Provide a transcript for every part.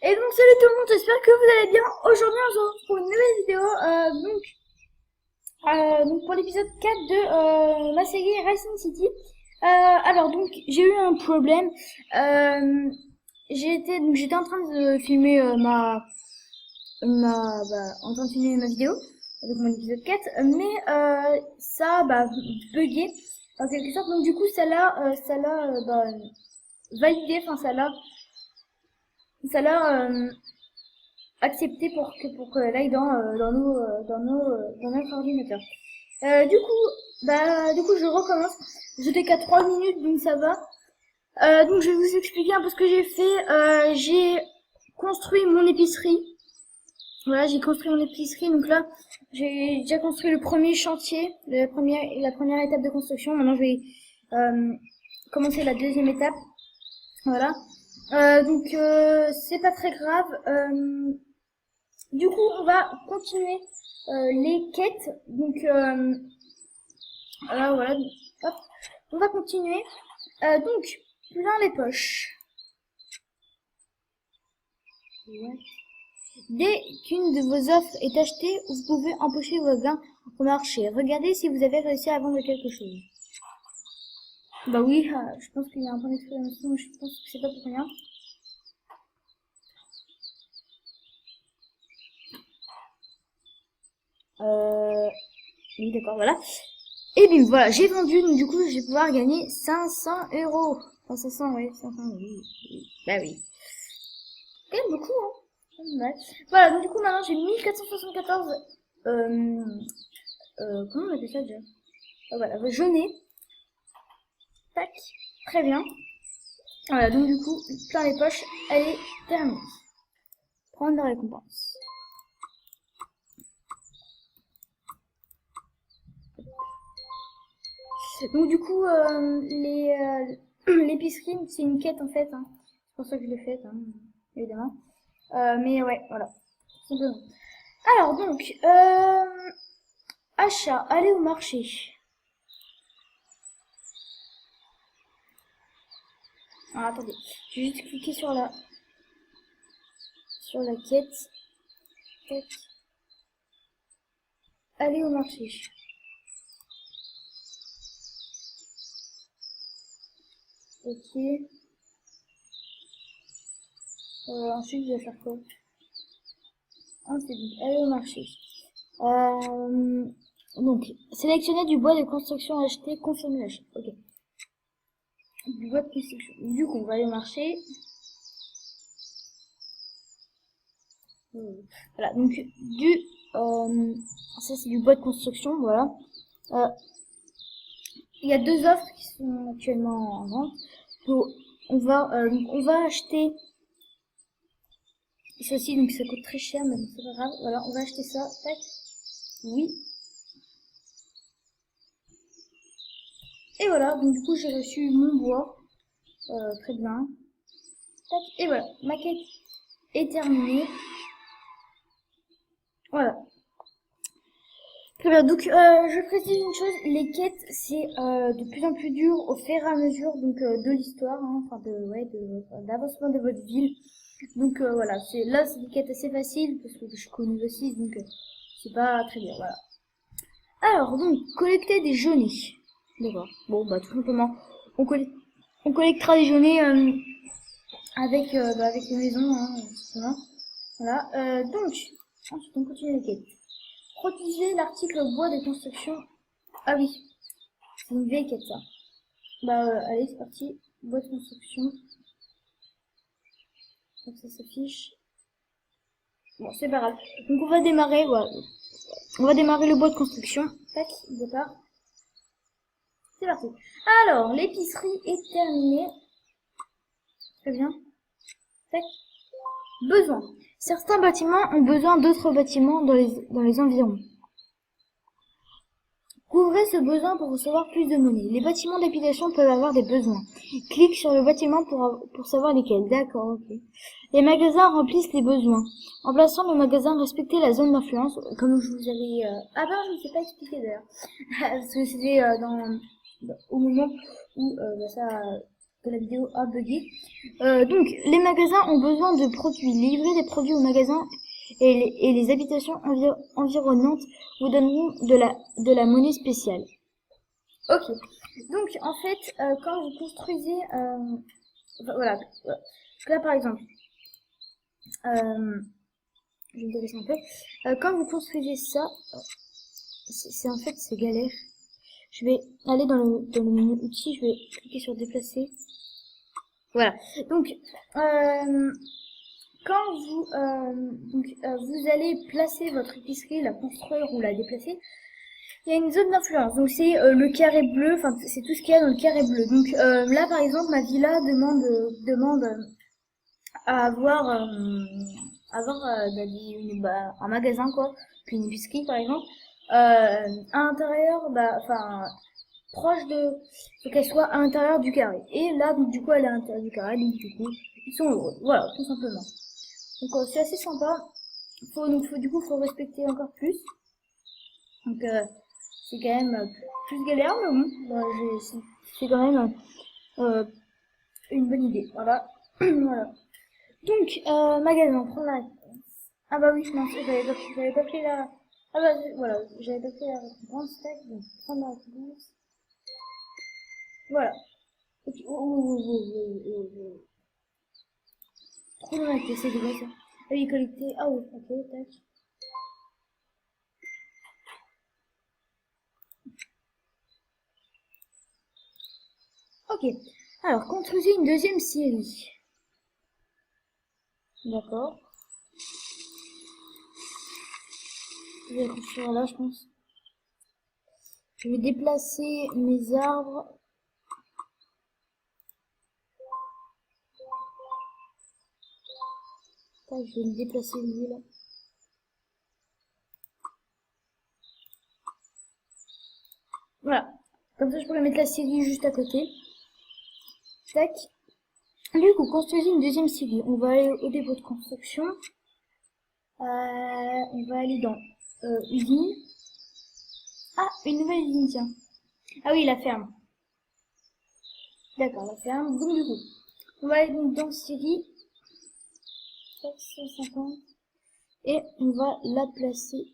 Et donc salut tout le monde, j'espère que vous allez bien. Aujourd'hui on se retrouve pour une nouvelle vidéo. Donc pour l'épisode 4 de ma série Racing City. Alors donc j'ai eu un problème. J'étais en train de filmer en train de filmer ma vidéo, donc mon épisode 4, mais ça a bugué en quelque sorte. Donc du coup ça l'a validé, enfin ça l'a accepté pour qu'elle aille dans notre ordinateur. Du coup, je recommence. J'étais qu'à 3 minutes, donc ça va. Donc je vais vous expliquer un peu ce que j'ai fait. J'ai construit mon épicerie. Voilà, j'ai construit mon épicerie. Donc là, j'ai déjà construit le premier chantier, la première étape de construction. Maintenant, je vais commencer la deuxième étape. Voilà. C'est pas très grave. Du coup, on va continuer les quêtes. Voilà. Hop. On va continuer. Donc, plein les poches. Ouais. Dès qu'une de vos offres est achetée, vous pouvez empocher vos gains au marché. Regardez si vous avez réussi à vendre quelque chose. Bah oui, je pense qu'il y a un point d'exclamation, je pense que c'est pas pour rien. Oui, d'accord, voilà. Et bien voilà, j'ai vendu, donc du coup, je vais pouvoir gagner 500 euros. Enfin, 500, oui, 500, oui. Bah oui. Quand même beaucoup, hein. Ouais. Voilà, donc du coup, maintenant, j'ai 1474, comment on appelle ça déjà? Voilà, jaunés. Tac. Très bien. Voilà, donc du coup, plein les poches, elle est terminée. Prendre la récompense. Donc du coup, l'épicerie, c'est une quête en fait, hein. C'est pour ça que je l'ai faite, hein, évidemment. Mais ouais, voilà. Simplement. Alors donc, achat, aller au marché. Alors attendez, je vais juste cliquer sur la quête. Tac. Aller au marché. Ok. Ensuite, je vais faire quoi? Ah, c'est bon. Aller au marché. Donc, sélectionner du bois de construction acheté, confirmer l'achat. Ok. Du bois de construction. Du coup, on va aller au marché. Voilà, donc ça c'est du bois de construction, voilà. Euh, Il y a deux offres qui sont actuellement en vente. Donc, on va acheter ceci, donc ça coûte très cher, mais bon, c'est pas grave. Voilà, on va acheter ça. Tac. Oui. Et voilà, donc du coup j'ai reçu mon bois. Très bien. Tac. Et voilà, ma quête est terminée. Voilà. Très bien, donc je précise une chose, les quêtes c'est de plus en plus dur au fur et à mesure de l'histoire, hein, d'avancement de votre ville. Donc voilà, c'est des quêtes assez faciles parce que je connais aussi, donc c'est pas très bien, voilà. Alors donc collecter des jaunets. D'accord. Bon bah tout simplement on collectera des jaunets avec les maisons, hein, simplement. Voilà. Ensuite on continue les quêtes. Protéger l'article bois de construction. Ah oui, c'est une vieille quête ça. Allez, c'est parti. Bois de construction. Donc ça s'affiche. Bon, c'est pas grave. Donc on va démarrer, voilà. On va démarrer le bois de construction. Tac, départ. C'est parti. Alors, l'épicerie est terminée. Très bien. Tac. Besoin. Certains bâtiments ont besoin d'autres bâtiments dans les environs. Couvrez ce besoin pour recevoir plus de monnaie. Les bâtiments d'habitation peuvent avoir des besoins. Clique sur le bâtiment pour savoir lesquels. D'accord, ok. Les magasins remplissent les besoins. En plaçant le magasin, respectez la zone d'influence, comme je vous avais... je ne sais pas expliquer d'ailleurs. Parce que c'était au moment où que la vidéo a bugué. Donc, les magasins ont besoin de produits. Livrer des produits aux magasins et les habitations environnantes vous donneront de la monnaie spéciale. Ok. Donc, en fait, quand vous construisez... voilà. Parce que là, par exemple... je vais me déplacer un peu. Quand vous construisez ça... en fait, c'est galère. Je vais aller dans le menu outils, je vais cliquer sur déplacer. Voilà. Donc, quand vous allez placer votre épicerie, la construire ou la déplacer, il y a une zone d'influence. Donc c'est le carré bleu, enfin c'est tout ce qu'il y a dans le carré bleu. Donc là par exemple, ma villa demande à avoir un magasin quoi, puis une épicerie par exemple. À l'intérieur, enfin proche de, faut qu'elle soit à l'intérieur du carré. Et là, donc, du coup, elle est à l'intérieur du carré, donc du coup, ils sont heureux. Voilà, tout simplement. Donc, c'est assez sympa. Du coup, faut respecter encore plus. Donc, c'est quand même plus galère, mais bon, c'est quand même une bonne idée. Voilà. Voilà. Donc, magasin, prendre la réponse. Ah bah oui, non, j'avais pas pris la... Ah bah voilà, j'avais pas pris la réponse. Tac, donc prendre la réponse. Voilà. Ok. Trop loin avec c'est déjà ça. Ah oui, collecter. Ah oui, ok, tac. Ok. Alors, construisez une deuxième série. D'accord. Je vais construire là, je pense. Je vais déplacer mes arbres. Tac, je vais me déplacer lui là. Voilà. Comme ça, je pourrais mettre la série juste à côté. Tac. Du coup, construisez une deuxième série. On va aller au dépôt de construction. On va aller dans usine. Ah, une nouvelle usine, tiens. Ah oui, la ferme. D'accord, la ferme. Donc, du coup, on va aller donc dans série. 450. Et on va la placer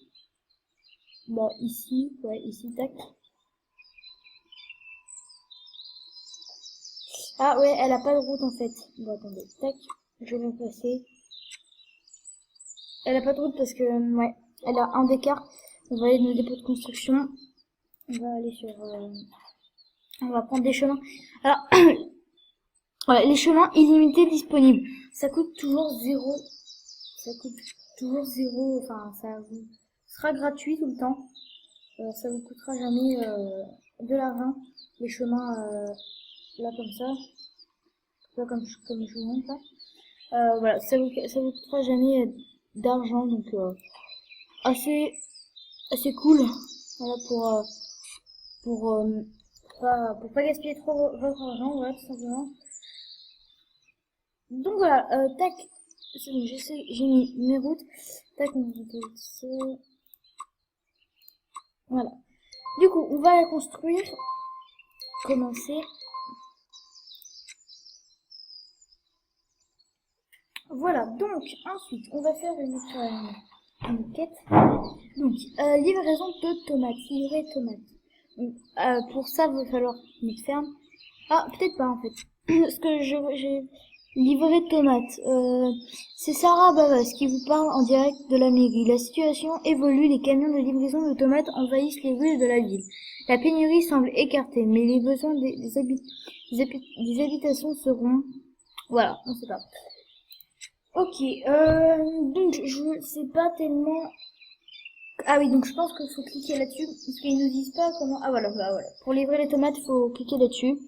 ici. Ouais, ici, tac. Ah ouais, elle a pas de route en fait. Bon, attendez, tac. Je vais la placer. Elle a pas de route parce que, ouais, elle a un d'écart. On va aller dans le dépôt de construction. On va aller sur... on va prendre des chemins. Alors, voilà, les chemins illimités disponibles. Ça coûte toujours zéro. Ça coûte toujours zéro. Enfin, ça vous sera gratuit tout le temps. Ça vous coûtera jamais de l'argent. Les chemins là comme ça. Là, comme je vous montre là. Voilà, ça vous coûtera jamais d'argent. Donc, assez cool. Voilà, pour pas gaspiller trop votre argent. Voilà, tout simplement. Donc voilà, tac, c'est bon, j'ai mis mes routes, tac, on va ça. Voilà. Du coup, on va la construire, commencer. Voilà, donc ensuite, on va faire une quête. Donc, livraison de tomates, livrer tomates. Pour ça, il va falloir mettre ferme. Ah, peut-être pas en fait. Parce que j'ai livré tomates. C'est Sarah Bavas qui vous parle en direct de la mairie. La situation évolue, les camions de livraison de tomates envahissent les rues de la ville. La pénurie semble écartée, mais les besoins des habitations seront... Voilà, on sait pas. Ok, donc je sais pas tellement... Ah oui, donc je pense qu'il faut cliquer là-dessus, parce qu'ils nous disent pas comment... Ah voilà, voilà. Pour livrer les tomates, il faut cliquer là-dessus.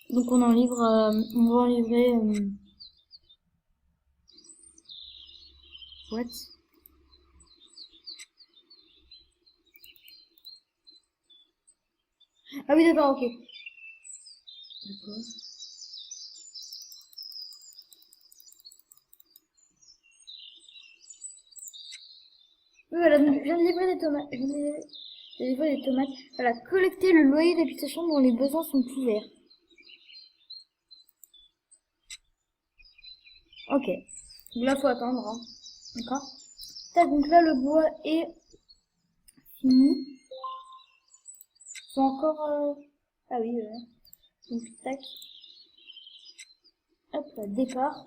Donc on va en livrer... What? Ah oui, d'accord, ok. D'accord. Oui, voilà, donc je viens de livrer des tomates. Je viens de livrer des tomates. Voilà, collecter le loyer d'habitation dont les besoins sont couverts. Donc là, faut attendre, hein. D'accord. Tac, donc là, le bois est fini. Faut encore... Ah oui, ouais. Donc, tac. Hop, là, départ.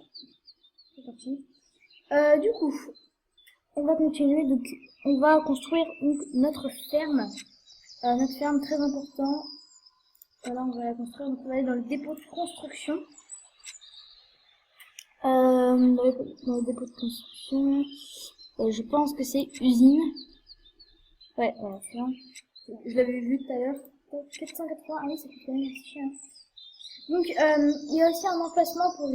C'est parti. Du coup, on va continuer. Donc, on va construire donc, notre ferme. Notre ferme, très important. Voilà, on va la construire. Donc, on va aller dans le dépôt de construction. Dans le dépôt de construction, je pense que c'est usine. Ouais, voilà, ferme. Je l'avais vu tout à l'heure. 480, ah oui, ça fait quand même assez cher. Donc, il y a aussi un emplacement pour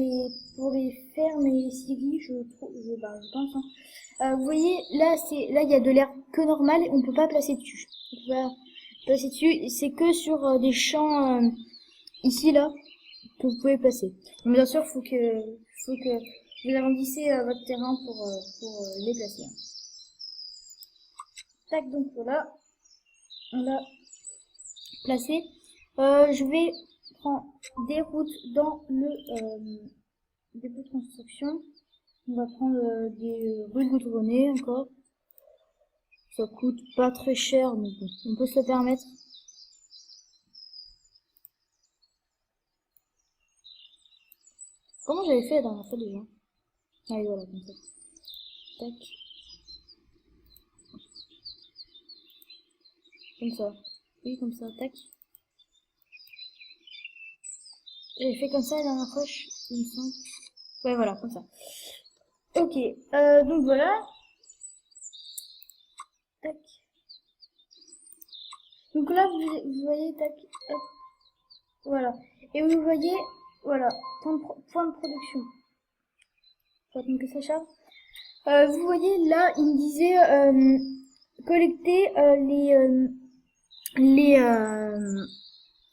les fermes et les scieries, je pense. Hein. Vous voyez, là, il y a de l'air que normal, on peut pas placer dessus. On peut pas placer dessus, c'est que sur des champs, ici, là, que vous pouvez placer. Mais bien sûr, faut que vous agrandissez votre terrain pour les placer. Hein. Tac, donc voilà, on l'a placé. Je vais prendre des routes dans le dépôt de construction. On va prendre des rues goudronnées encore. Ça coûte pas très cher, mais bon, on peut se le permettre. Comment j'avais fait la dernière fois déjà? Allez, voilà, comme ça. Tac. Comme ça. Oui, comme ça, tac. J'avais fait comme ça la dernière fois, il me semble. Ouais, voilà, comme ça. Ok, donc voilà. Tac. Donc là, vous voyez, tac, hop. Voilà. Et vous voyez, voilà, point de production. Faut attendre que ça charge. Vous voyez, là, il me disait collecter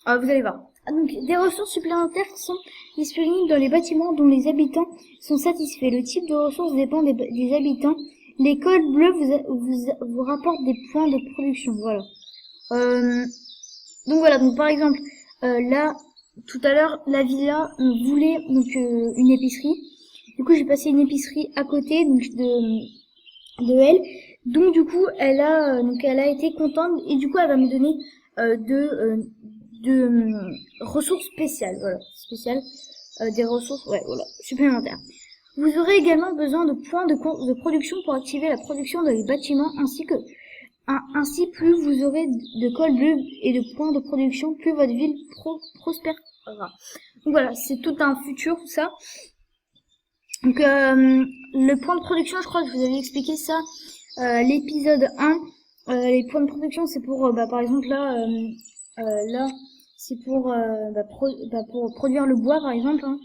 vous allez voir. Donc, des ressources supplémentaires sont disponibles dans les bâtiments dont les habitants sont satisfaits. Le type de ressources dépend des habitants. Les codes bleus vous rapportent des points de production. Voilà. Donc voilà. Donc par exemple, là, tout à l'heure, la villa, on voulait donc une épicerie. Du coup, j'ai passé une épicerie à côté donc de elle. Donc du coup, elle a été contente et du coup, elle va me donner ressources spéciales, voilà, spéciales, des ressources, ouais, voilà, supplémentaires. Vous aurez également besoin de points de production pour activer la production dans les bâtiments, ainsi plus vous aurez de cols bleus et de points de production, plus votre ville prospérera. Donc voilà, c'est tout un futur, tout ça. Donc le point de production, je crois que je vous avais expliqué ça, l'épisode 1. Les points de production, c'est pour, par exemple là, c'est pour, pour produire le bois, par exemple, hein,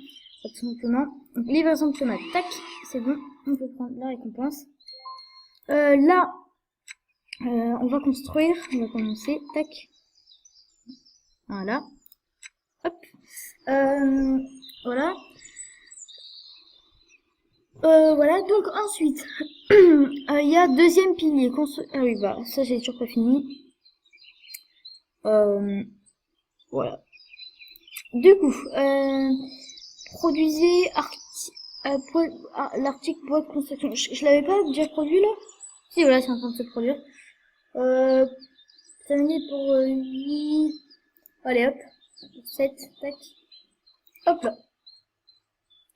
tout simplement. Donc, livraison de tomates, tac, c'est bon, on peut prendre la récompense. Là, on va construire, on va commencer, tac, voilà, hop, voilà. Voilà, donc ensuite, il y a deuxième pilier, ah oui, bah, ça j'ai toujours pas fini. Voilà. Du coup, produisez l'article bois de construction. Je l'avais pas déjà produit là? Si, voilà, c'est en train de se produire. Terminé pour 8. Allez hop, 7, tac. Hop là.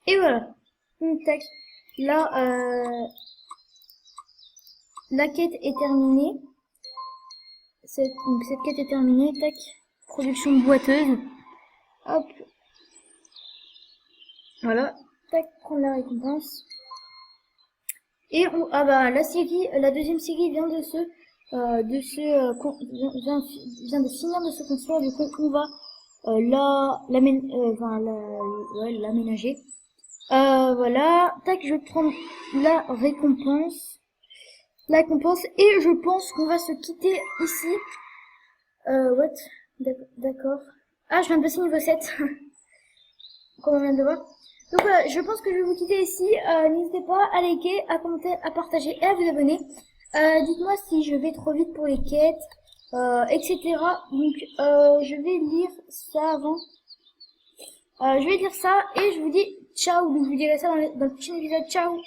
Et voilà. Donc, tac. Là, la quête est terminée. Donc cette quête est terminée, tac. Production boiteuse. Hop. Voilà. Tac, prendre la récompense. Et la deuxième série vient de vient de finir de se construire. Du coup, on va l'aménager. Voilà. Tac, je vais prendre la récompense. Et je pense qu'on va se quitter ici. What? D'accord. Ah, je viens de passer niveau 7. Comme on vient de voir. Donc je pense que je vais vous quitter ici. N'hésitez pas à liker, à commenter, à partager et à vous abonner. Dites-moi si je vais trop vite pour les quêtes, etc. Donc je vais lire ça avant. Je vais dire ça et je vous dis ciao. Donc je vous dirai ça dans le prochain épisode. Ciao.